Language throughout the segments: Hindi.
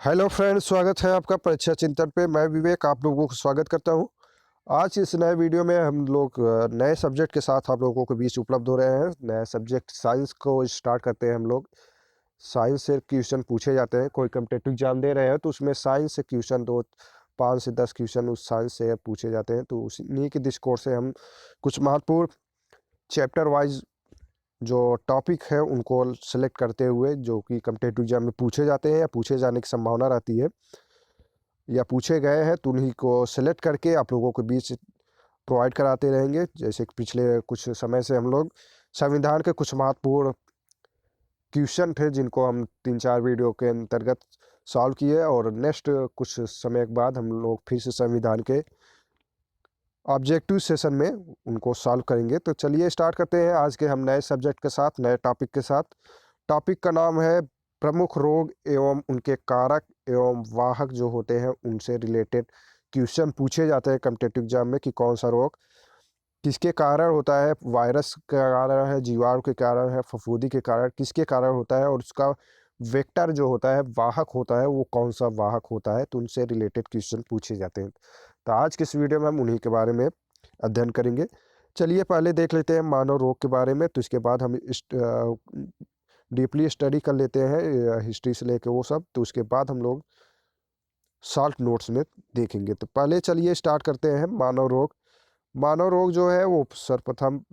हेलो फ्रेंड्स, स्वागत है आपका परीक्षा चिंतन पे। मैं विवेक आप लोगों को स्वागत करता हूं। आज इस नए वीडियो में हम लोग नए सब्जेक्ट के साथ आप लोगों के बीच उपलब्ध हो रहे हैं। नया सब्जेक्ट साइंस को स्टार्ट करते हैं हम लोग। साइंस से क्वेश्चन पूछे जाते हैं। कोई कम्पिटिटिव एग्जाम दे रहे हैं तो उसमें साइंस से क्वेश्चन दो 5 से 10 क्वेश्चन उस साइंस से पूछे जाते हैं। तो उन्हीं के दृष्टिकोण से हम कुछ महत्वपूर्ण चैप्टर वाइज जो टॉपिक है उनको सेलेक्ट करते हुए, जो कि कम्पिटिटिव एग्जाम में पूछे जाते हैं या पूछे जाने की संभावना रहती है या पूछे गए हैं, तो उन्हीं को सेलेक्ट करके आप लोगों के बीच प्रोवाइड कराते रहेंगे। जैसे कि पिछले कुछ समय से हम लोग संविधान के कुछ महत्वपूर्ण क्वेश्चन थे जिनको हम 3-4 वीडियो के अंतर्गत सॉल्व किए, और नेक्स्ट कुछ समय के बाद हम लोग फिर से संविधान के ऑब्जेक्टिव सेशन में उनको सॉल्व करेंगे। तो चलिए स्टार्ट करते हैं आज के हम नए सब्जेक्ट के साथ, नए टॉपिक के साथ। टॉपिक का नाम है प्रमुख रोग एवं उनके कारक एवं वाहक जो होते हैं उनसे रिलेटेड क्वेश्चन पूछे जाते हैं कम्पिटिटिव एग्जाम में कि कौन सा रोग किसके कारण होता है। वायरस के कारण है, जीवाणु के कारण है, फफूंदी के कारण, किसके कारण होता है, और उसका वेक्टर जो होता है, वाहक होता है, वो कौन सा वाहक होता है। तो उनसे रिलेटेड क्वेश्चन पूछे जाते हैं। तो आज के इस वीडियो में हम उन्हीं के बारे में अध्ययन करेंगे। चलिए पहले देख लेते हैं मानव रोग के बारे में, तो इसके बाद हम डीपली स्टडी कर लेते हैं हिस्ट्री से लेके वो सब। तो उसके बाद हम लोग शॉर्ट नोट्स में देखेंगे। तो पहले चलिए स्टार्ट करते हैं मानव रोग। मानव रोग जो है वो सर्वप्रथम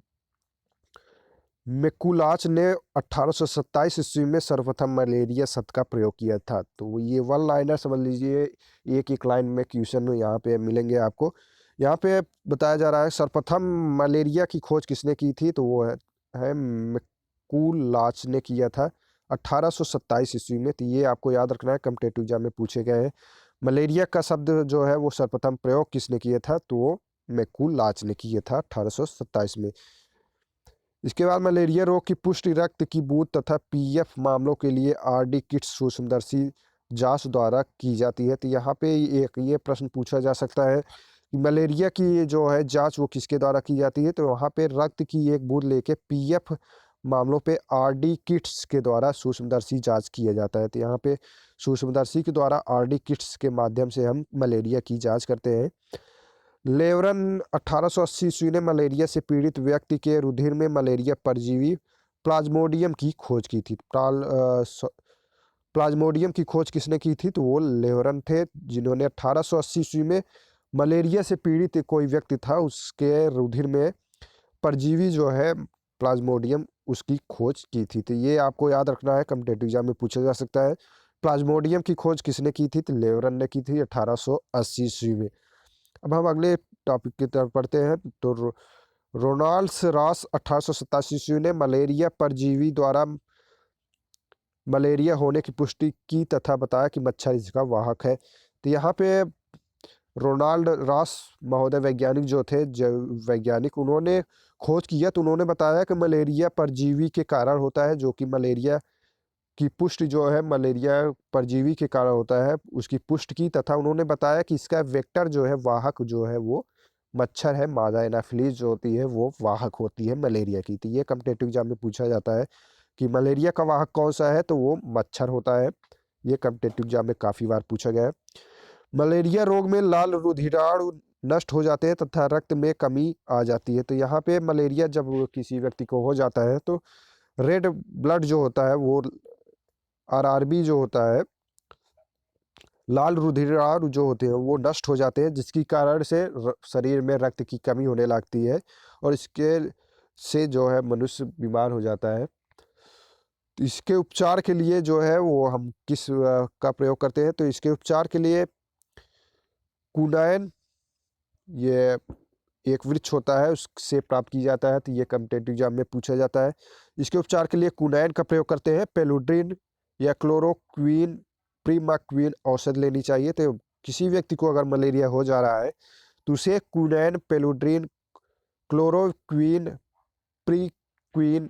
मैकुलाच ने 1827 ईस्वी में सर्वप्रथम मलेरिया शब्द का प्रयोग किया था। तो ये वन लाइनर समझ लीजिए, एक एक लाइन में क्वेश्चन यहाँ पे मिलेंगे आपको। यहाँ पे बताया जा रहा है सर्वप्रथम मलेरिया की खोज किसने की थी, तो वो है मैकुलाच ने किया था 1827 ईस्वी में। तो ये आपको याद रखना है, कम्पिटिटिव एग्जाम में पूछे गए हैं। मलेरिया का शब्द जो है वो सर्वप्रथम प्रयोग किसने किया था, तो वो मैकुलाच ने किया था 1827 में। इसके बाद मलेरिया रोग की पुष्टि रक्त की बूंद तथा पीएफ मामलों के लिए आरडी किट्स सूक्ष्मदर्शी जांच द्वारा की जाती है। तो यहाँ पे एक ये प्रश्न पूछा जा सकता है कि मलेरिया की जो है जांच वो किसके द्वारा की जाती है। तो वहाँ पे रक्त की एक बूंद लेके पीएफ मामलों पे आरडी किट्स के द्वारा सूक्ष्मदर्शी जांच किया जाता है। तो यहाँ पे सूक्ष्मदर्शी के द्वारा आरडी किट्स के माध्यम से हम मलेरिया की जाँच करते हैं। लेवरन 1880 ईस्वी ने मलेरिया से पीड़ित व्यक्ति के रुधिर में मलेरिया परजीवी प्लाज्मोडियम की खोज की थी। प्लाज्मोडियम की खोज किसने की थी, तो वो लेवरन थे, जिन्होंने 1880 ईस्वी में मलेरिया से पीड़ित कोई व्यक्ति था उसके रुधिर में परजीवी जो है प्लाज्मोडियम उसकी खोज की थी। तो ये आपको याद रखना है, कम्पिटिटिव एग्जाम में पूछा जा सकता है। प्लाज्मोडियम की खोज किसने की थी, तो लेवरन ने की थी 1880 ईस्वी में। अब हम अगले टॉपिक की तरफ पढ़ते हैं। तो रोनाल्ड्स रॉस 1887 ईस्वी ने मलेरिया परजीवी द्वारा मलेरिया होने की पुष्टि की तथा बताया कि मच्छर इसका वाहक है। तो यहाँ पे रोनाल्ड रॉस महोदय वैज्ञानिक जो थे, जैव वैज्ञानिक, उन्होंने खोज किया। तो उन्होंने बताया कि मलेरिया परजीवी के कारण होता है, जो कि मलेरिया की पुष्टि जो है मलेरिया परजीवी के कारण होता है, उसकी पुष्टि की। तथा उन्होंने बताया कि इसका वेक्टर जो है, वाहक जो है, वो मच्छर है। मादा एनाफिलीज जो होती है वो वाहक होती है मलेरिया की। तो ये कम्पिटिटिव एग्जाम में पूछा जाता है कि मलेरिया का वाहक कौन सा है, तो वो मच्छर होता है। ये कम्पिटिटिव एग्जाम में काफ़ी बार पूछा गया है। मलेरिया रोग में लाल रुधिराणु नष्ट हो जाते हैं तथा रक्त में कमी आ जाती है। तो यहाँ पे मलेरिया जब किसी व्यक्ति को हो जाता है तो रेड ब्लड जो होता है वो आरआरबी जो होता है, लाल रुधिराणु जो होते हैं वो नष्ट हो जाते हैं, जिसकी कारण से शरीर में रक्त की कमी होने लगती है, और इसके से जो है मनुष्य बीमार हो जाता है। तो इसके उपचार के लिए जो है वो हम किस का प्रयोग करते हैं, तो इसके उपचार के लिए कुनैन, ये एक वृक्ष होता है, उससे प्राप्त की जाता है। तो ये कम्पिटिटिव एग्जाम में पूछा जाता है। इसके उपचार के लिए कुनैन का प्रयोग करते हैं। पेलुड्रिन या क्लोरोक्वीन, प्रीमाक्वीन औषध लेनी चाहिए। तो किसी व्यक्ति को अगर मलेरिया हो जा रहा है तो उसे कुनैन, पेलुड्रिन, क्लोरोक्वीन, प्रीक्वीन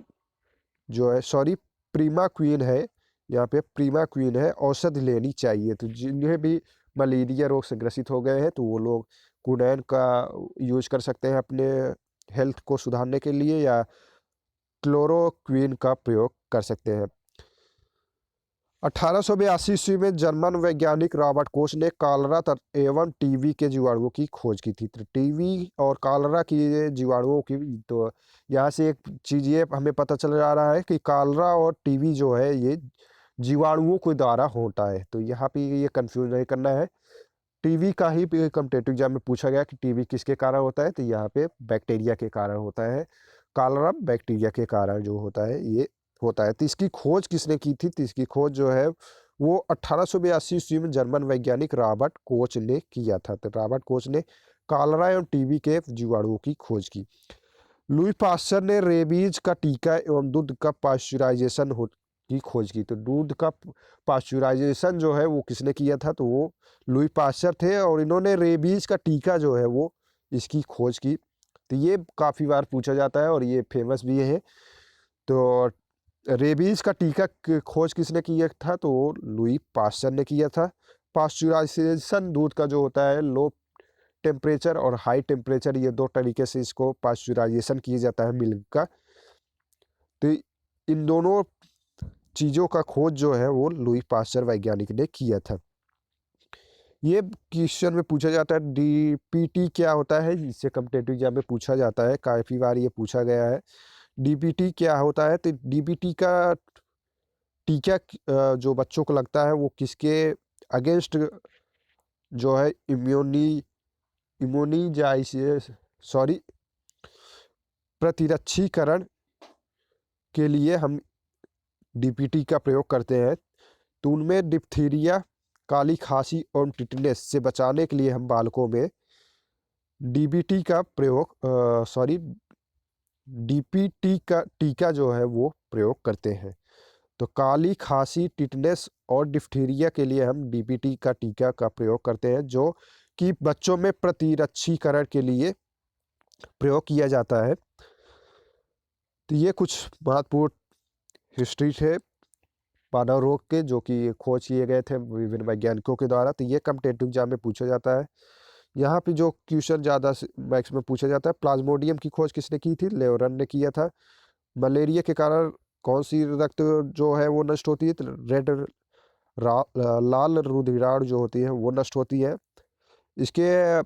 जो है, सॉरी प्रीमाक्वीन है, यहाँ पे प्रीमाक्वीन है, औषध लेनी चाहिए। तो जिन्हें भी मलेरिया रोग से ग्रसित हो गए हैं तो वो लोग कुनैन का यूज कर सकते हैं अपने हेल्थ को सुधारने के लिए, या क्लोरोक्वीन का प्रयोग कर सकते हैं। 1882 ईस्वी में जर्मन वैज्ञानिक रॉबर्ट कोच ने कॉलरा एवं टीबी के जीवाणुओं की खोज की थी। तो टीबी और कॉलरा की जीवाणुओं की, तो यहाँ से एक चीज़ ये हमें पता चल जा रहा है कि कॉलरा और टीबी जो है ये जीवाणुओं के द्वारा होता है। तो यहाँ पे ये कंफ्यूज नहीं करना है। टीबी का ही कॉम्पिटिटिव एग्जाम में पूछा गया कि टीबी किसके कारण होता है, तो यहाँ पे बैक्टीरिया के कारण होता है। कॉलरा बैक्टीरिया के कारण जो होता है ये होता है। तो इसकी खोज किसने की थी? तो इसकी खोज जो है वो 1882 ईस्वी में जर्मन वैज्ञानिक रॉबर्ट कोच ने किया था। तो रॉबर्ट कोच ने कॉलरा एवं टीबी के जीवाणुओं की खोज की। लुई पास्चर ने रेबीज का टीका एवं दूध का पाश्चराइजेशन की खोज की। तो दूध का पाश्चराइजेशन जो है वो किसने किया था? तो वो लुई पास्चर थे, और इन्होंने रेबीज का टीका जो है वो इसकी खोज की। तो ये काफ़ी बार पूछा जाता है और ये फेमस भी है। तो रेबीज का टीका की खोज किसने किया था? तो वो लुई पास्चर ने किया था। पाश्चराइजेशन दूध का जो होता है, लो टेम्परेचर और हाई टेम्परेचर, ये दो तरीके से इसको पाश्चराइजेशन किया जाता है मिल्क का। तो इन दोनों चीज़ों का खोज जो है वो लुई पास्चर वैज्ञानिक ने किया था। ये क्वेश्चन में पूछा जाता है डीपीटी क्या होता है, इससे कॉम्पिटिटिव एग्जाम में पूछा जाता है, काफ़ी बार ये पूछा गया है। डीपीटी क्या होता है? तो डीपीटी का टीका जो बच्चों को लगता है वो किसके अगेंस्ट जो है इम्यूनिजाइजेशन सॉरी प्रतिरक्षीकरण के लिए हम डीपीटी का प्रयोग करते हैं। तो उनमें डिप्थीरिया, काली खांसी और टिटनेस से बचाने के लिए हम बालकों में डीबीटी का प्रयोग डीपीटी का टीका जो है वो प्रयोग करते हैं। तो काली खांसी, टिटनेस और डिप्थीरिया के लिए हम डीपीटी का टीका का प्रयोग करते हैं, जो कि बच्चों में प्रतिरक्षीकरण के लिए प्रयोग किया जाता है। तो ये कुछ महत्वपूर्ण हिस्ट्री थे मानव रोग के, जो कि खोज किए गए थे विभिन्न वैज्ञानिकों के द्वारा। तो ये कॉम्पिटिटिव एग्जाम में पूछा जाता है। यहाँ पे जो क्वेश्चन ज़्यादा मैक्स में पूछा जाता है, प्लाज्मोडियम की खोज किसने की थी? लेवरन ने किया था। मलेरिया के कारण कौन सी रक्त जो है वो नष्ट होती है? तो लाल रुधिराण जो होती है वो नष्ट होती है। इसके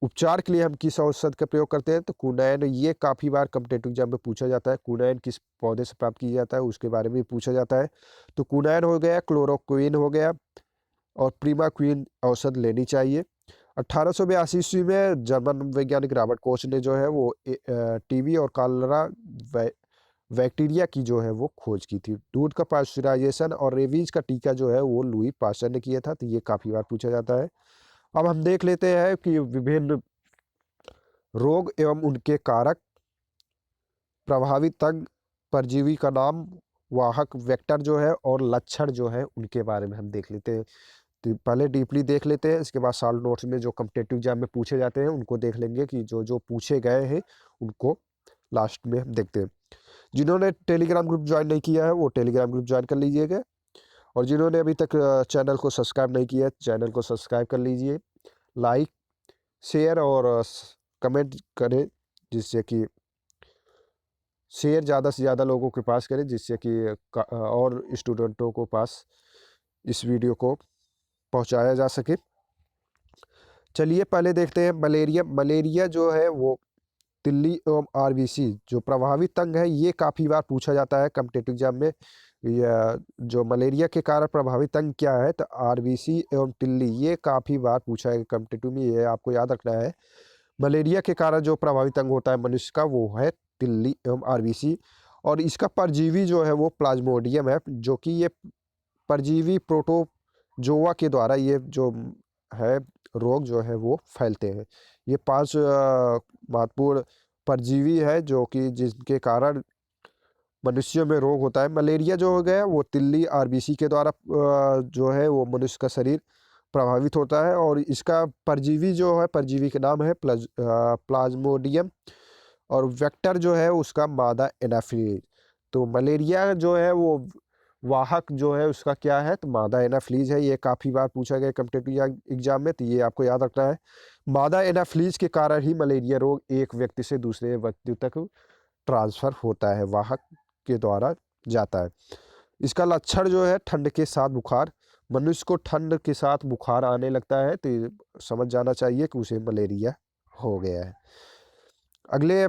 उपचार के लिए हम किस औषध का प्रयोग करते हैं? तो कुनैन। ये काफ़ी बार कॉम्पिटिटिव एग्जाम में पूछा जाता है। कुनैन किस पौधे से प्राप्त किया जाता है उसके बारे में पूछा जाता है। तो कुनैन हो गया, क्लोरोक्विन हो गया, और प्रीमाक्विन औषध लेनी चाहिए। 1882 ईस्वी में जर्मन वैज्ञानिक रॉबर्ट कोच ने जो है वो टीबी और कॉलरा बैक्टीरिया की जो है वो खोज की थी। दूध का पाश्चराइजेशन और रेबीज का टीका जो है वो लुई पास्चर ने किया था। तो ये काफ़ी बार पूछा जाता है। अब हम देख लेते हैं कि विभिन्न रोग एवं उनके कारक, प्रभावित अंग, परजीवी का नाम, वाहक वेक्टर जो है, और लक्षण जो है उनके बारे में हम देख लेते हैं। तो पहले डीपली देख लेते हैं, इसके बाद सॉल्व नोट्स में जो कॉम्पिटिटिव एग्जाम में पूछे जाते हैं उनको देख लेंगे कि जो जो पूछे गए हैं उनको लास्ट में हम देखते हैं। जिन्होंने टेलीग्राम ग्रुप ज्वाइन नहीं किया है वो टेलीग्राम ग्रुप ज्वाइन कर लीजिएगा, और जिन्होंने अभी तक चैनल को सब्सक्राइब नहीं किया है चैनल को सब्सक्राइब कर लीजिए। लाइक, शेयर और कमेंट करें, जिससे कि शेयर ज़्यादा से ज़्यादा लोगों के पास करें, जिससे कि और स्टूडेंटों को पास इस वीडियो को पहुंचाया जा सके। चलिए पहले देखते हैं मलेरिया। मलेरिया जो है वो तिल्ली एवं आरबीसी जो प्रभावित अंग है, ये काफ़ी बार पूछा जाता है कॉम्पिटिटिव एग्जाम में। या जो मलेरिया के कारण प्रभावित अंग क्या है? तो आरबीसी एवं तिल्ली, ये काफ़ी बार पूछा है कॉम्पिटिटिव में, ये आपको याद रखना है। मलेरिया के कारण जो प्रभावित अंग होता है मनुष्य का वो है तिल्ली एवं आरबीसी, और इसका परजीवी जो है वो प्लाज्मोडियम है, जो कि ये परजीवी प्रोटोजोआ के द्वारा ये जो है रोग जो है वो फैलते हैं। ये 5 महत्वपूर्ण परजीवी है जो कि जिनके कारण मनुष्यों में रोग होता है। मलेरिया जो हो गया वो तिल्ली आरबीसी के द्वारा जो है वो मनुष्य का शरीर प्रभावित होता है, और इसका परजीवी जो है, परजीवी का नाम है प्लाज्मोडियम, और वेक्टर जो है उसका मादा एनाफिलीज। तो मलेरिया जो है वो वाहक जो है उसका क्या है? तो मादा एनाफिलीज है। ये काफ़ी बार पूछा गया कॉम्पिटिटिव एग्जाम में, तो ये आपको याद रखना है। मादा एनाफिलीज के कारण ही मलेरिया रोग एक व्यक्ति से दूसरे व्यक्ति तक ट्रांसफ़र होता है, वाहक के द्वारा जाता है। इसका लक्षण जो है ठंड के साथ बुखार, मनुष्य को ठंड के साथ बुखार आने लगता है तो ये समझ जाना चाहिए कि उसे मलेरिया हो गया है। अगले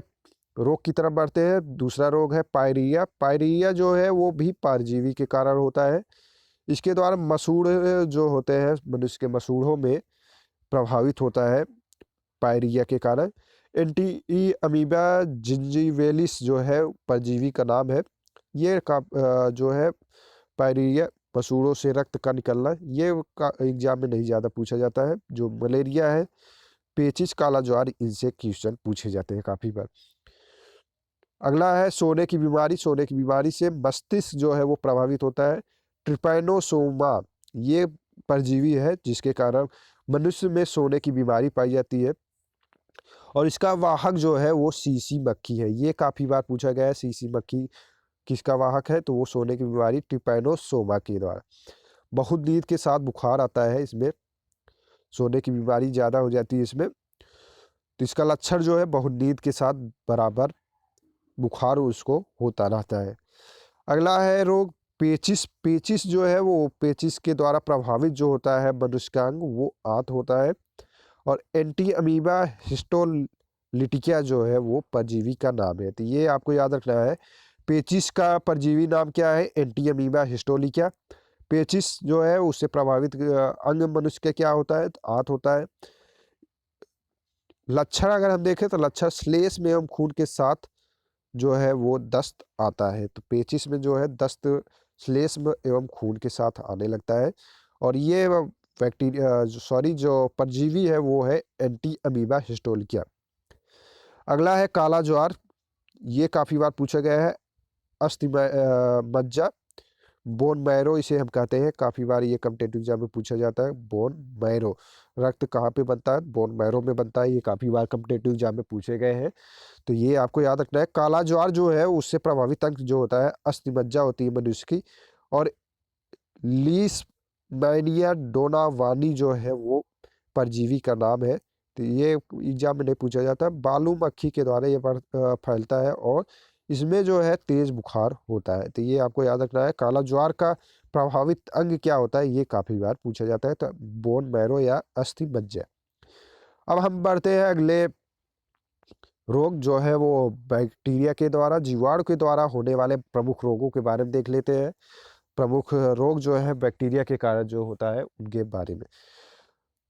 रोग की तरफ बढ़ते हैं। दूसरा रोग है पायरिया। पायरिया जो है वो भी परजीवी के कारण होता है। इसके द्वारा मसूड़ जो होते हैं मनुष्य के मसूड़ों में प्रभावित होता है पायरिया के कारण। एंटी अमीबा जिंजीवेलिस जो है परजीवी का नाम है। ये जो है पायरिया मसूड़ों से रक्त का निकलना, ये एग्जाम में नहीं ज़्यादा पूछा जाता है। जो मलेरिया है, पेचिश, काला ज्वार, इनसे क्वेश्चन पूछे जाते हैं काफ़ी बार। अगला है सोने की बीमारी। सोने की बीमारी से मस्तिष्क जो है वो प्रभावित होता है। ट्रिपैनोसोमा ये परजीवी है जिसके कारण मनुष्य में सोने की बीमारी पाई जाती है। और इसका वाहक जो है वो सीसी मक्खी है। ये काफ़ी बार पूछा गया है, सीसी मक्खी किसका वाहक है, तो वो सोने की बीमारी ट्रिपैनोसोमा के द्वारा। बहुत नींद के साथ बुखार आता है इसमें, सोने की बीमारी ज़्यादा हो जाती है इसमें। तो इसका लक्षण जो है बहुत नींद के साथ बराबर बुखार उसको होता रहता है। अगला है रोग पेचिस। पेचिस जो है वो पेचिस के द्वारा प्रभावित जो होता है मनुष्य का अंग वो आंत होता है। और एंटी अमीबा हिस्टोलिटिका जो है वो परजीवी का नाम है। तो ये आपको याद रखना है, पेचिस का परजीवी नाम क्या है, एंटी अमीबा हिस्टोलिका। पेचिस जो है उससे प्रभावित अंग मनुष्य का क्या होता है, तो आंत होता है। लक्षण अगर हम देखें तो लक्षण श्लेष में एवं खून के साथ जो है वो दस्त आता है। तो पेचिस में जो है दस्त श्लेष में एवं खून के साथ आने लगता है। और ये बैक्टीरिया जो परजीवी है वो है एंटी अमीबा हिस्टोलिका। अगला है काला ज्वार। ये काफ़ी बार पूछा गया है। अस्थि मज्जा, बोन मैरो इसे हम कहते हैं। काफ़ी बार ये कॉम्पिटिटिव एग्जाम में पूछा जाता है। बोन मैरो, रक्त कहाँ पे बनता है, बोन मैरो में बनता है। ये काफ़ी बार कॉम्पिटिटिव एग्जाम में पूछे गए हैं, तो ये आपको याद रखना है। काला ज्वार जो है उससे प्रभावित अंग जो होता है अस्थि मज्जा होती है मनुष्य की। और लीशमैनिया डोनावानी जो है वो परजीवी का नाम है। तो ये एग्जाम में नहीं पूछा जाता। बालू मक्खी के द्वारा ये फैलता है और इसमें जो है तेज बुखार होता है। तो ये आपको याद रखना है। काला ज्वार का प्रभावित अंग क्या होता है, ये काफ़ी बार पूछा जाता है। तो बोन मैरो या अस्थि मज्जा। अब हम बढ़ते हैं अगले रोग जो है वो बैक्टीरिया के द्वारा, जीवाणु के द्वारा होने वाले प्रमुख रोगों के बारे में देख लेते हैं। प्रमुख रोग जो है बैक्टीरिया के कारण जो होता है उनके बारे में।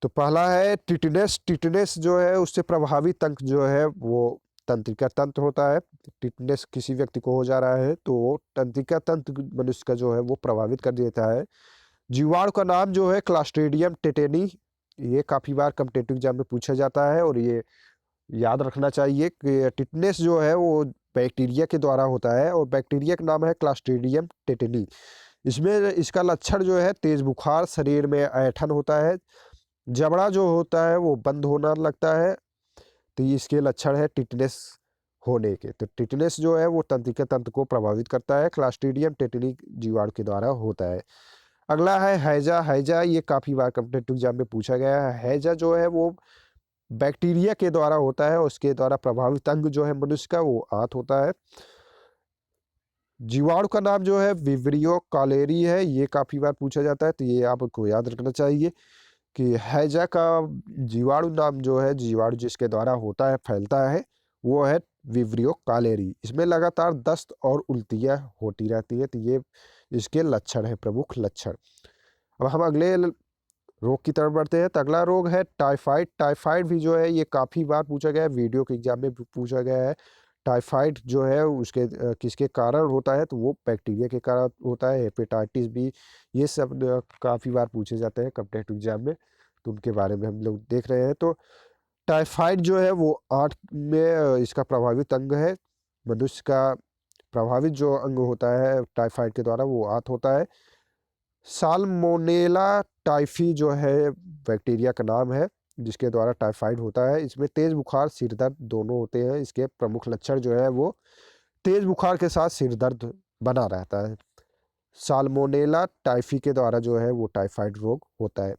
तो पहला है टिटनेस। टिटनेस जो है उससे प्रभावित अंग जो है वो तंत्रिका तंत्र होता है। टिटनेस किसी व्यक्ति को हो जा रहा है तो तंत्रिका तंत्र मनुष्य का जो है वो प्रभावित कर देता है। जीवाणु का नाम जो है क्लास्ट्रीडियम टेटेनी। ये काफ़ी बार कॉम्पिटिटिव एग्जाम में पूछा जाता है और ये याद रखना चाहिए कि टिटनेस जो है वो बैक्टीरिया के द्वारा होता है और बैक्टीरिया का नाम है क्लास्ट्रीडियम टेटेनी। इसमें इसका लक्षण जो है तेज बुखार, शरीर में ऐंठन होता है, जबड़ा जो होता है वो बंद होना लगता है। तो ये इसके लक्षण है टिटनेस होने के। तो टिटनेस जो है वो तंत्रिका तंत्र को प्रभावित करता है, क्लास्ट्रीडियम टेटेनी जीवाणु के द्वारा होता है। अगला है हैजा। हैजा ये काफ़ी बार कॉम्पिटिटिव एग्जाम में पूछा गया है। हैजा जो है वो बैक्टीरिया के द्वारा होता है, उसके द्वारा प्रभावित अंग जो है मनुष्य का वो आंत होता है। जीवाणु का नाम जो है विब्रियो कॉलेरी है। ये काफ़ी बार पूछा जाता है, तो ये आपको याद रखना चाहिए कि हैजा का जीवाणु नाम जो है, जीवाणु जिसके द्वारा होता है फैलता है, वो है विब्रियो कॉलेरी। इसमें लगातार दस्त और उल्टियाँ होती रहती है। तो ये इसके लक्षण है, प्रमुख लक्षण। अब हम अगले रोग की तरफ बढ़ते हैं। तो अगला रोग है टाइफाइड। टाइफाइड भी जो है ये काफ़ी बार पूछा गया है, वीडियो के एग्जाम में भी पूछा गया है। टाइफाइड जो है उसके किसके कारण होता है, तो वो बैक्टीरिया के कारण होता है। हेपेटाइटिस बी, ये सब काफ़ी बार पूछे जाते हैं कॉम्पिटिटिव एग्जाम में, तो उनके बारे में हम लोग देख रहे हैं। तो टाइफाइड जो है वो आंत में इसका प्रभावित अंग है। मनुष्य का प्रभावित जो अंग होता है टाइफाइड के द्वारा वो आंत होता है। साल्मोनेला टाइफी जो है बैक्टीरिया का नाम है जिसके द्वारा टाइफाइड होता है। इसमें तेज बुखार, सिर दर्द दोनों होते हैं। इसके प्रमुख लक्षण जो है वो तेज बुखार के साथ सिर दर्द बना रहता है। साल्मोनेला टाइफी के द्वारा जो है वो टाइफाइड रोग होता है।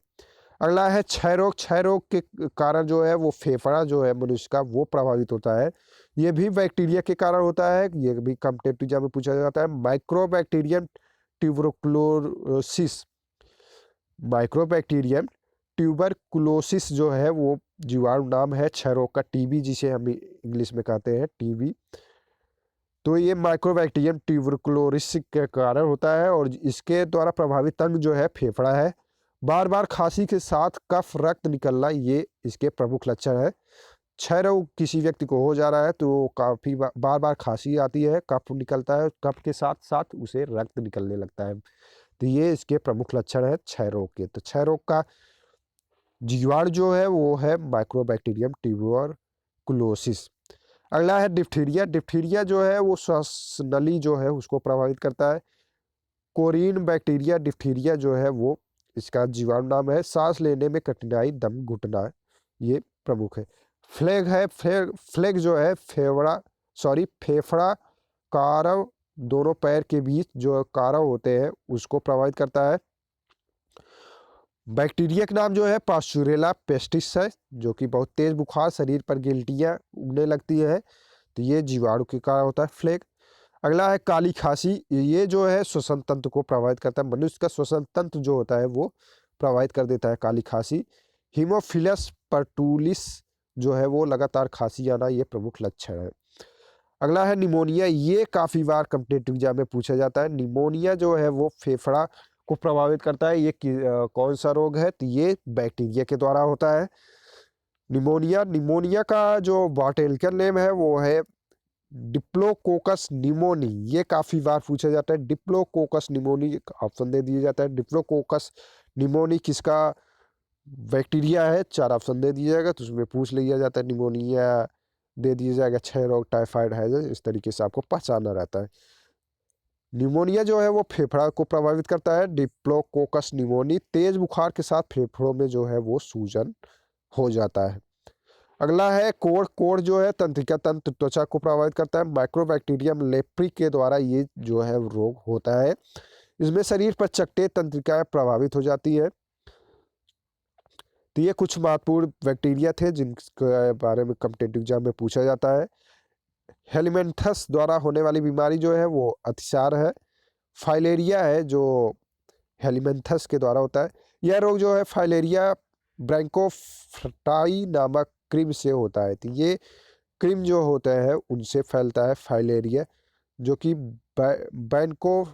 अगला है क्षय रोग। क्षय रोग के कारण जो है वो फेफड़ा जो है मनुष्य का वो प्रभावित होता है। ये भी बैक्टीरिया के कारण होता है। ये भी कॉम्पिटिटिव एग्जाम में पूछा जाता है। Mycobacterium tuberculosis. माइक्रोबैक्टीरियम ट्यूबरकुलोसिस जो है वो जीवाणु नाम है क्षय रोग का, टीबी जिसे हम इंग्लिश में कहते हैं टीबी। तो ये माइक्रोबैक्टीरियम ट्यूबरकुलोसिस के कारण होता है और इसके द्वारा प्रभावित अंग जो है फेफड़ा है। बार बार खांसी के साथ कफ रक्त निकलना ये इसके प्रमुख लक्षण है। क्षय रोग किसी व्यक्ति को हो जा रहा है तो काफ़ी बार बार खांसी आती है, कफ निकलता है, कफ के साथ साथ उसे रक्त निकलने लगता है। तो ये इसके प्रमुख लक्षण है क्षय रोग के। तो क्षय रोग का जीवाणु जो है वो है माइक्रोबैक्टीरियम ट्यूबरकुलोसिस। अगला है डिप्थीरिया। डिप्थीरिया जो है वो श्वास नली जो है उसको प्रभावित करता है। कोरिन बैक्टीरिया डिप्थीरिया जो है वो इसका जीवाणु नाम है। सांस लेने में कठिनाई, दम घुटना, ये प्रमुख है। फ्लेग है, फ्लेग जो है फेफड़ा कारव, दोनों पैर के बीच जो कारव होते हैं उसको प्रभावित करता है। बैक्टीरिया का नाम जो है पास्चुरेला पेस्टिस है, जो कि बहुत तेज बुखार, शरीर पर गिल्टियाँ उगने लगती है, तो ये जीवाणु के कारण होता है फ्लेग। अगला है काली खांसी। ये जो है श्वसन तंत्र को प्रभावित करता है, मनुष्य का श्वसन तंत्र जो होता है वो प्रभावित कर देता है काली खांसी। हीमोफिलस पर्टुलिस जो है वो लगातार खांसी आना, ये प्रमुख लक्षण है। अगला है निमोनिया। ये काफ़ी बार कॉम्पिटिटिव एग्जाम में पूछा जाता है। निमोनिया जो है वो फेफड़ा को प्रभावित करता है। ये कौन सा रोग है? तो ये बैक्टीरिया के द्वारा होता है निमोनिया का जो बॉटैनिकल नेम है वो है डिप्लोकोकस निमोनी। ये काफ़ी बार पूछा जाता है। डिप्लोकोकस निमोनी ऑप्शन दे दिया जाता है। डिप्लोकोकस निमोनी किसका बैक्टीरिया है? 4 ऑप्शन दे दिया जाएगा, तो उसमें पूछ लिया जाता है। निमोनिया दे दिया जाएगा, क्षय रोग, टाइफाइड है, इस तरीके से आपको पहचानना रहता है। निमोनिया जो है वो फेफड़ा को प्रभावित करता है। डिप्लोकोकस निमोनी तेज बुखार के साथ फेफड़ों में जो है वो सूजन हो जाता है। अगला है कोढ़। कोढ़ जो है तंत्रिका तंत्र, त्वचा को प्रभावित करता है। माइक्रोबैक्टीरियम लेप्री के द्वारा ये जो है रोग होता है। इसमें शरीर पर चकटे तंत्रिकाएं प्रभावित हो जाती है। तो ये कुछ महत्वपूर्ण बैक्टीरिया थे जिनके बारे में कॉम्पिटिटिव एग्जाम में पूछा जाता है। हेलिमेंथस द्वारा होने वाली बीमारी जो है वो अतिसार है। फाइलेरिया है जो हेलिमेंथस के द्वारा होता है। यह रोग जो है फाइलेरिया ब्रैंकोफाई नामक क्रीम से होता है। तो ये क्रीम जो होता है उनसे फैलता है फाइलेरिया, जो कि बैंकोफाई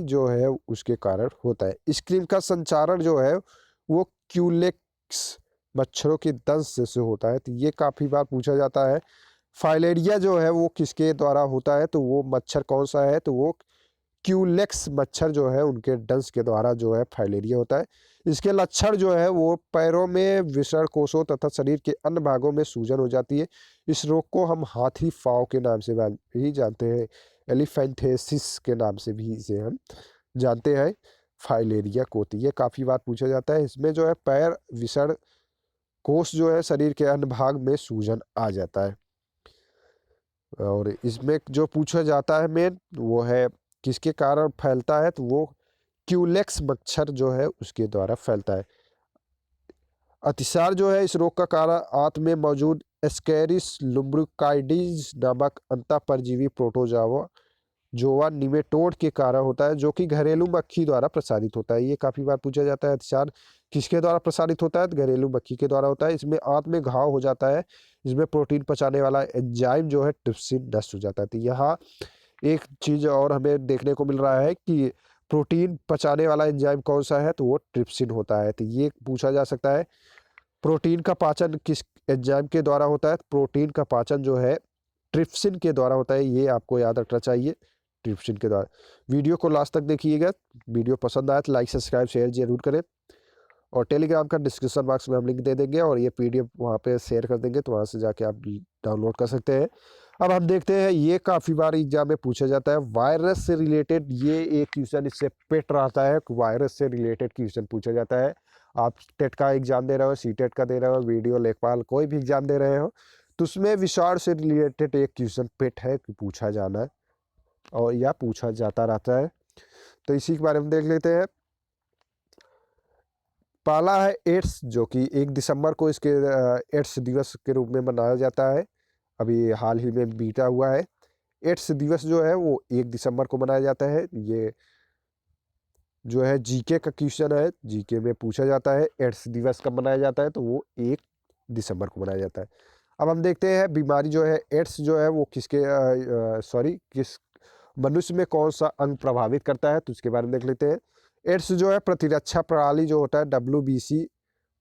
जो है उसके कारण होता है। इस क्रीम का संचारण जो है वो क्यूलेक्स मच्छरों के दंश से होता है। तो ये काफ़ी बार पूछा जाता है। फाइलेरिया जो है वो किसके द्वारा होता है? तो वो मच्छर कौन सा है? तो वो क्यूलेक्स मच्छर जो है उनके डंस के द्वारा जो है फाइलेरिया होता है। इसके लक्षण जो है वो पैरों में विसरण कोषों तथा शरीर के अन्य भागों में सूजन हो जाती है। इस रोग को हम हाथी पाँव के नाम से भी जानते हैं, एलिफेंथेसिस के नाम से भी इसे हम जानते हैं फाइलेरिया को। तो ये काफ़ी बार पूछा जाता है। इसमें जो है पैर विसरण कोष जो है शरीर के अन्य भाग में सूजन आ जाता है। और इसमें जो पूछा जाता है मेन वो है किसके कारण फैलता है? तो वो क्यूलेक्स मच्छर जो है उसके द्वारा फैलता है। अतिसार जो है इस रोग का कारण आंत में मौजूद एस्केरिस लुम्ब्रिकाइडिस नामक अंतः परजीवी प्रोटोजोआ जोवा निमेटोड के कारण होता है, जो कि घरेलू मक्खी द्वारा प्रसारित होता है। ये काफ़ी बार पूछा जाता है। अतिसार किसके द्वारा प्रसारित होता है? तो घरेलू मक्खी के द्वारा होता है। इसमें आंत में घाव हो जाता है। इसमें प्रोटीन पचाने वाला एंजाइम जो है ट्रिप्सिन नष्ट हो जाता है। तो यहाँ एक चीज़ और हमें देखने को मिल रहा है कि प्रोटीन पचाने वाला एंजाइम कौन सा है? तो वो ट्रिप्सिन होता है। तो ये पूछा जा सकता है प्रोटीन का पाचन किस एंजाइम के द्वारा होता है? प्रोटीन का पाचन जो है ट्रिप्सिन के द्वारा होता है। ये आपको याद रखना चाहिए, ट्रिप्सिन के द्वारा। वीडियो को लास्ट तक देखिएगा। वीडियो पसंद आए तो लाइक सब्सक्राइब शेयर जरूर करें। और टेलीग्राम का डिस्क्रिप्शन बॉक्स में हम लिंक दे देंगे और ये पीडीएफ वहाँ पे शेयर कर देंगे, तो वहाँ से जाके आप डाउनलोड कर सकते हैं। अब हम देखते हैं, ये काफ़ी बार एग्जाम में पूछा जाता है वायरस से रिलेटेड। ये एक क्वेश्चन इससे पेट रहता है, वायरस से रिलेटेड क्वेश्चन पूछा जाता है। आप टेट का एग्जाम दे रहे हो, सीटेट का दे रहे हो, वीडियो लेखपाल कोई भी एग्जाम दे रहे हो, तो उसमें विषाणु से रिलेटेड एक क्वेश्चन पेट है कि पूछा जाना है और या पूछा जाता रहता है। तो इसी के बारे में देख लेते हैं। पहला है एड्स, जो कि 1 दिसंबर को इसके एड्स दिवस के रूप में मनाया जाता है। अभी हाल ही में बीता हुआ है। एड्स दिवस जो है वो 1 दिसंबर को मनाया जाता है। ये जो है जीके का क्वेश्चन है, जीके में पूछा जाता है एड्स दिवस कब मनाया जाता है, तो वो 1 दिसंबर को मनाया जाता है। अब हम देखते हैं बीमारी जो है एड्स जो है वो किस मनुष्य में कौन सा अंग प्रभावित करता है, तो उसके बारे में देख लेते हैं। एड्स जो है प्रतिरक्षा प्रणाली जो होता है WBC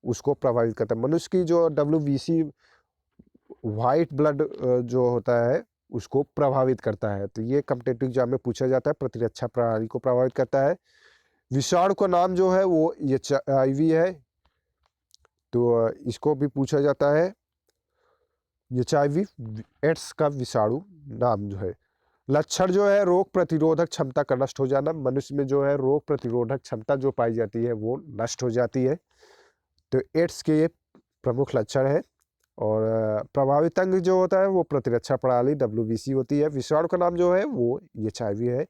उसको प्रभावित करता है। मनुष्य की जो WBC वाइट ब्लड जो होता है उसको प्रभावित करता है। तो ये कॉम्पिटिटिव एग्जाम में पूछा जाता है, प्रतिरक्षा प्रणाली को प्रभावित करता है। विषाणु का नाम जो है वो HIV है, तो इसको भी पूछा जाता है। HIV एड्स का विषाणु नाम जो है। लक्षण जो है रोग प्रतिरोधक क्षमता का नष्ट हो जाना। मनुष्य में जो है रोग प्रतिरोधक क्षमता जो पाई जाती है वो नष्ट हो जाती है। तो एड्स के ये प्रमुख लक्षण है। और प्रभावित अंग जो होता है वो प्रतिरक्षा प्रणाली WBC होती है। विषाणु का नाम जो है वो HIV है।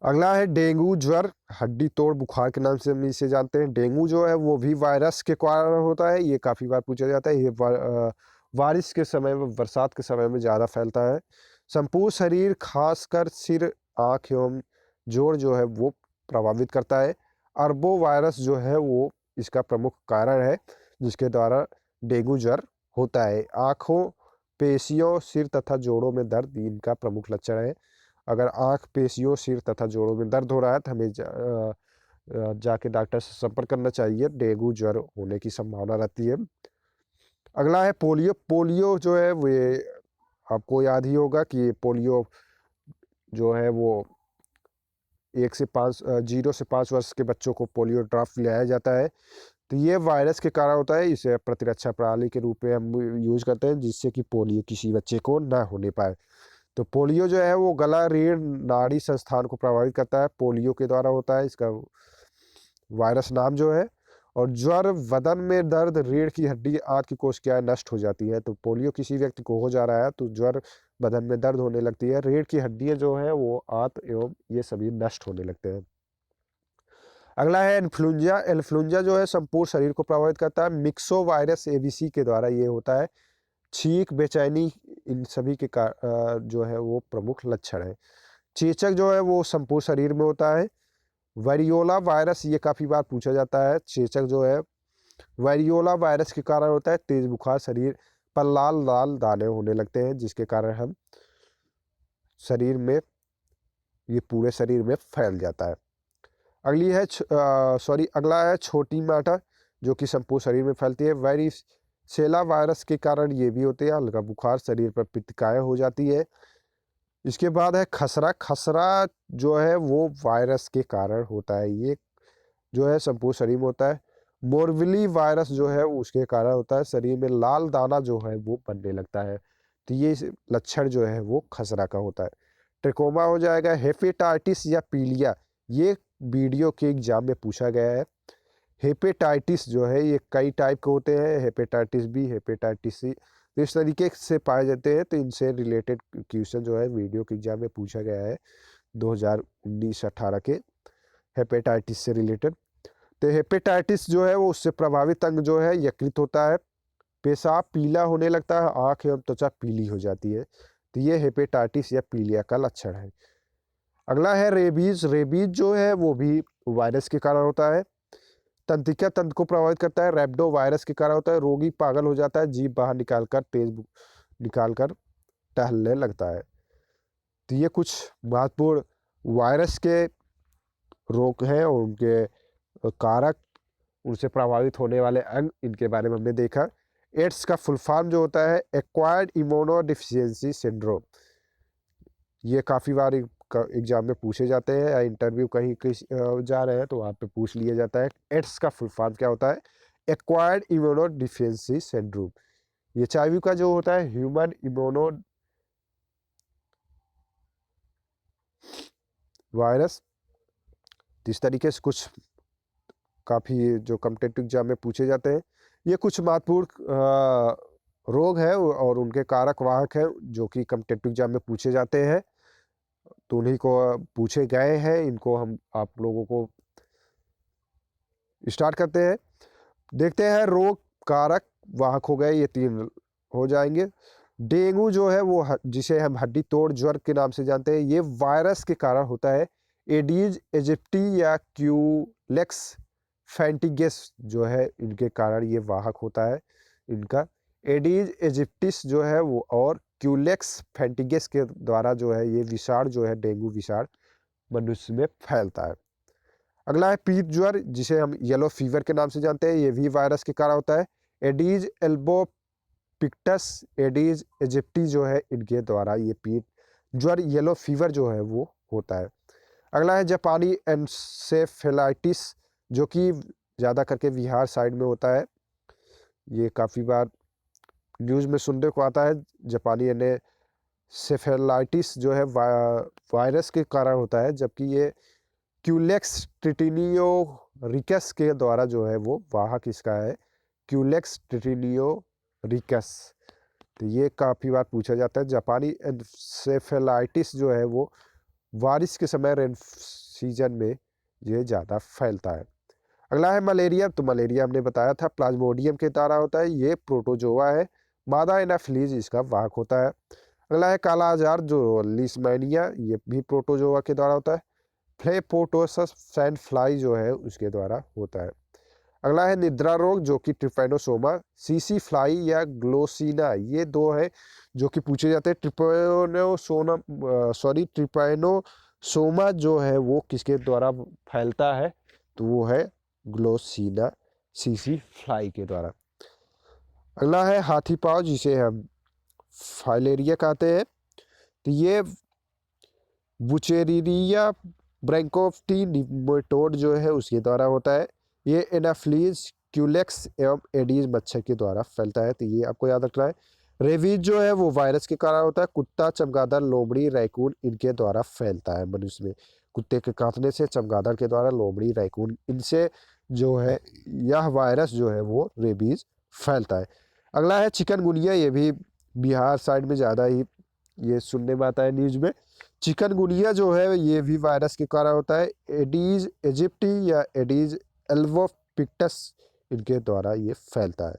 अगला है डेंगू ज्वर हड्डी तोड़ बुखार के नाम से हम इसे जानते हैं। डेंगू जो है वो भी वायरस के कारण होता है, ये काफ़ी बार पूछा जाता है। ये बारिश के समय में, बरसात के समय में ज़्यादा फैलता है। संपूर्ण शरीर खासकर सिर, आँख एवं जोड़ जो है वो प्रभावित करता है। अरबो वायरस जो है वो इसका प्रमुख कारण है जिसके द्वारा डेंगू ज्वर होता है। आँखों, पेशियों, सिर तथा जोड़ों में दर्द इनका प्रमुख लक्षण है। अगर आँख, पेशियों, सिर तथा जोड़ों में दर्द हो रहा है तो हमें जाके डॉक्टर से संपर्क करना चाहिए, डेंगू ज्वर होने की संभावना रहती है। अगला है पोलियो। पोलियो जो है वो आपको याद ही होगा कि पोलियो जो है वो 0 से 5 वर्ष के बच्चों को पोलियो ड्रॉप पिलाया जाता है। तो ये वायरस के कारण होता है, इसे प्रतिरक्षा प्रणाली के रूप में हम यूज करते हैं जिससे कि पोलियो किसी बच्चे को ना होने पाए। तो पोलियो जो है वो गला, रीढ़, नाड़ी संस्थान को प्रभावित करता है, पोलियो के द्वारा होता है इसका वायरस नाम जो है। और ज्वर, बदन में दर्द, रीढ़ की हड्डी, आंत की कोशिकाएं नष्ट हो जाती है। तो पोलियो किसी व्यक्ति को हो जा रहा है तो ज्वर, बदन में दर्द होने लगती है, रीढ़ की हड्डियां जो है वो आंत एवं ये सभी नष्ट होने लगते हैं। अगला है इन्फ्लुएंजा। इन्फ्लुएंजा जो है संपूर्ण शरीर को प्रभावित करता है, मिक्सो वायरस ABC के द्वारा ये होता है। छींक, बेचैनी, इन सभी के जो है वो प्रमुख लक्षण है। चेचक जो है वो संपूर्ण शरीर में होता है। वेरियोला वायरस, ये काफ़ी बार पूछा जाता है। चेचक जो है वेरियोला वायरस के कारण होता है, तेज बुखार, शरीर पर लाल लाल दाने होने लगते हैं जिसके कारण हम शरीर में, ये पूरे शरीर में फैल जाता है। अगला है छोटी माटा जो कि संपूर्ण शरीर में फैलती है। वेरिसेला वायरस के कारण ये भी होते हैं, हल्का बुखार, शरीर पर पित्तकाय हो जाती है। इसके बाद है खसरा। खसरा जो है वो वायरस के कारण होता है, ये जो है संपूर्ण शरीर में होता है। मोरविली वायरस जो है उसके कारण होता है, शरीर में लाल दाना जो है वो बनने लगता है। तो ये लक्षण जो है वो खसरा का होता है। ट्रिकोमा हो जाएगा। हेपेटाइटिस या पीलिया, ये वीडियो के एग्जाम में पूछा गया है। हेपेटाइटिस जो है ये कई टाइप के होते हैं, हेपेटाइटिस बी, हेपेटाइटिस सी, तो इस तरीके से पाए जाते हैं। तो इनसे रिलेटेड क्वेश्चन जो है वीडियो के एग्जाम में पूछा गया है 2019-18 के हेपेटाइटिस से रिलेटेड। तो हेपेटाइटिस जो है वो उससे प्रभावित अंग जो है यकृत होता है। पेशाब पीला होने लगता है, आँख एवं त्वचा पीली हो जाती है। तो ये हेपेटाइटिस या पीलिया का लक्षण है। अगला है रेबीज। रेबीज जो है वो भी वायरस के कारण होता है, तंत्रिका तंत्र को प्रभावित करता है। रैप्डो वायरस के कारण होता है, रोगी पागल हो जाता है, जीभ बाहर निकालकर निकालकर टहलने लगता है। तो ये कुछ महत्वपूर्ण वायरस के रोग हैं और उनके कारक, उनसे प्रभावित होने वाले अंग, इनके बारे में हमने देखा। एड्स का फुल फॉर्म जो होता है एक्वायर्ड इम्यूनोडेफिशिएंसी सिंड्रोम, ये काफ़ी बार एग्जाम में पूछे जाते हैं या इंटरव्यू कहीं जा रहे हैं तो वहाँ पे पूछ लिया जाता है। एड्स का फुल फॉर्म क्या होता है? Acquired immunodeficiency syndrome. ये HIV का जो होता है ह्यूमन इम्यूनो वायरस। इस तरीके से कुछ काफ़ी जो कॉम्पिटिटिव एग्जाम में पूछे जाते हैं। ये कुछ महत्वपूर्ण रोग है और उनके कारक वाहक हैं जो कि कॉम्पिटिटिव एग्जाम में पूछे जाते हैं, तो उन्हीं को पूछे गए हैं। इनको हम आप लोगों को स्टार्ट करते हैं। देखते हैं रोग कारक वाहक हो गए, ये 3 हो जाएंगे। डेंगू जो है वो जिसे हम हड्डी तोड़ ज्वर के नाम से जानते हैं, ये वायरस के कारण होता है। एडीज एजिप्टी या क्यूलेक्स फैंटिगस जो है इनके कारण ये वाहक होता है इनका। एडीज एजिप्टिस जो है वो और क्यूलेक्स फैंटिगस के द्वारा जो है ये विषाणु जो है डेंगू विषाणु मनुष्य में फैलता है। अगला है पीत ज्वर, जिसे हम येलो फीवर के नाम से जानते हैं, ये भी वायरस के कारण होता है। एडीज एल्बोपिक्टस एडीज इजिप्टी जो है इनके द्वारा ये पीत ज्वर येलो फीवर जो है वो होता है। अगला है जापानी एन्सेफेलाइटिस, जो कि ज़्यादा करके बिहार साइड में होता है। ये काफ़ी बार न्यूज़ में सुनने को आता है। जापानी एन्सेफेलाइटिस जो है वायरस के कारण होता है, जबकि ये क्यूलेक्स ट्रिटिनियोरिकस के द्वारा जो है वो वाहक इसका है, क्यूलेक्स ट्रिटिनियोरिकस। तो ये काफ़ी बार पूछा जाता है। जापानी एन्सेफेलाइटिस जो है वो बारिश के समय रेन सीजन में ये ज़्यादा फैलता है। अगला है मलेरिया, तो मलेरिया हमने बताया था प्लाज्मोडियम के द्वारा होता है, ये प्रोटोजोआ है। मादा एनाफिलीज इसका वाहक होता है। अगला है काला आजार जो लिस्मेनिया, ये भी प्रोटोजोआ के द्वारा होता है। फ्लेपोटोसस सैंड फ्लाई जो है उसके द्वारा होता है। अगला है निद्रा रोग, जो कि ट्रिपैनोसोमा सीसी फ्लाई या ग्लोसिना, ये 2 है जो कि पूछे जाते हैं। ट्रिपैनोसोमा जो है वो किसके द्वारा फैलता है, तो वो है ग्लोसिना सीसी फ्लाई के द्वारा। अगला है हाथी पाँव, जिसे हम फाइलेरिया कहते हैं, तो ये बुचेरिया ब्रैंकोफ्टी निमेटोड जो है उसके द्वारा होता है। ये एनाफ्लीज क्यूलेक्स एवं एडीज मच्छर के द्वारा फैलता है, तो ये आपको याद रखना है। रेबीज जो है वो वायरस के कारण होता है। कुत्ता, चमगादड़, लोमड़ी, रैकून इनके द्वारा फैलता है मनुष्य में। कुत्ते के काटने से, चमगादड़ के द्वारा, लोमड़ी, रैकून इनसे जो है यह वायरस जो है वो रेबीज फैलता है। अगला है चिकनगुनिया, ये भी बिहार साइड में ज़्यादा ही ये सुनने में आता है न्यूज़ में। चिकनगुनिया जो है ये भी वायरस के कारण होता है। एडीज इजिप्टी या एडीज एल्बोपिक्टस इनके द्वारा ये फैलता है।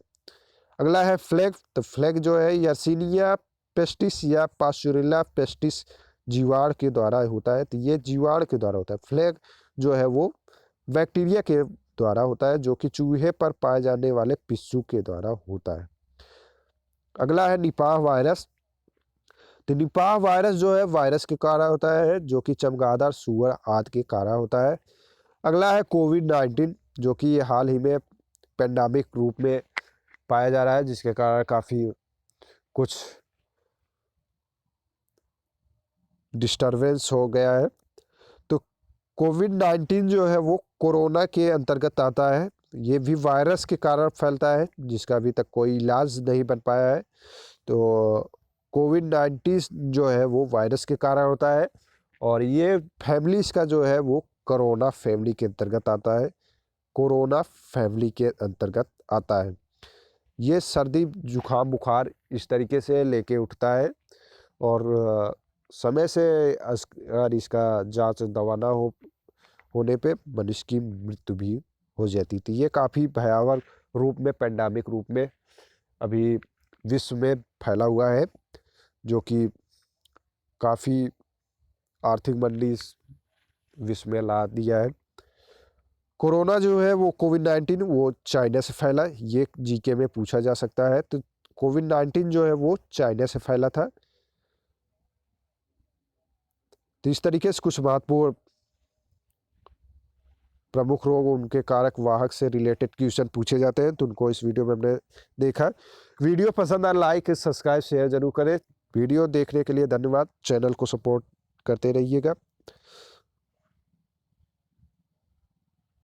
अगला है फ्लैग, तो फ्लैग जो है यर्सीनिया पेस्टिस या पास्चुरिला पेस्टिस जीवाणु के द्वारा होता है, तो ये जीवाणु के द्वारा होता है। फ्लैग जो है वो बैक्टीरिया के द्वारा होता है, जो कि चूहे पर पाए जाने वाले पिस्सू के द्वारा होता है। अगला है निपाह वायरस, तो निपाह वायरस जो है वायरस के कारण होता है, जो कि चमगादड़, सूअर आदि के कारण होता है। अगला है कोविड-19, जो कि ये हाल ही में पैंडेमिक रूप में पाया जा रहा है, जिसके कारण काफ़ी कुछ डिस्टरबेंस हो गया है। तो कोविड-19 जो है वो कोरोना के अंतर्गत आता है। ये भी वायरस के कारण फैलता है, जिसका अभी तक कोई इलाज नहीं बन पाया है। तो कोविड-19 जो है वो वायरस के कारण होता है, और ये फैमिली इसका जो है वो कोरोना फैमिली के अंतर्गत आता है। कोरोना फैमिली के अंतर्गत आता है। ये सर्दी, जुकाम, बुखार इस तरीके से लेके उठता है, और समय से अगर इसका जांच दवा ना होने पे मनुष्य की मृत्यु भी हो जाती थी। ये काफ़ी भयावह रूप में, पैंडेमिक रूप में अभी विश्व में फैला हुआ है, जो कि काफ़ी आर्थिक मंदी विश्व में ला दिया है। कोरोना जो है वो कोविड-19 वो चाइना से फैला, ये जीके में पूछा जा सकता है। तो कोविड-19 जो है वो चाइना से फैला था। तो इस तरीके से कुछ महत्वपूर्ण प्रमुख रोग, उनके कारक, वाहक से रिलेटेड क्वेश्चन पूछे जाते हैं, तो उनको इस वीडियो में हमने देखा। वीडियो पसंद आए लाइक, सब्सक्राइब, शेयर जरूर करें। वीडियो देखने के लिए धन्यवाद। चैनल को सपोर्ट करते रहिएगा।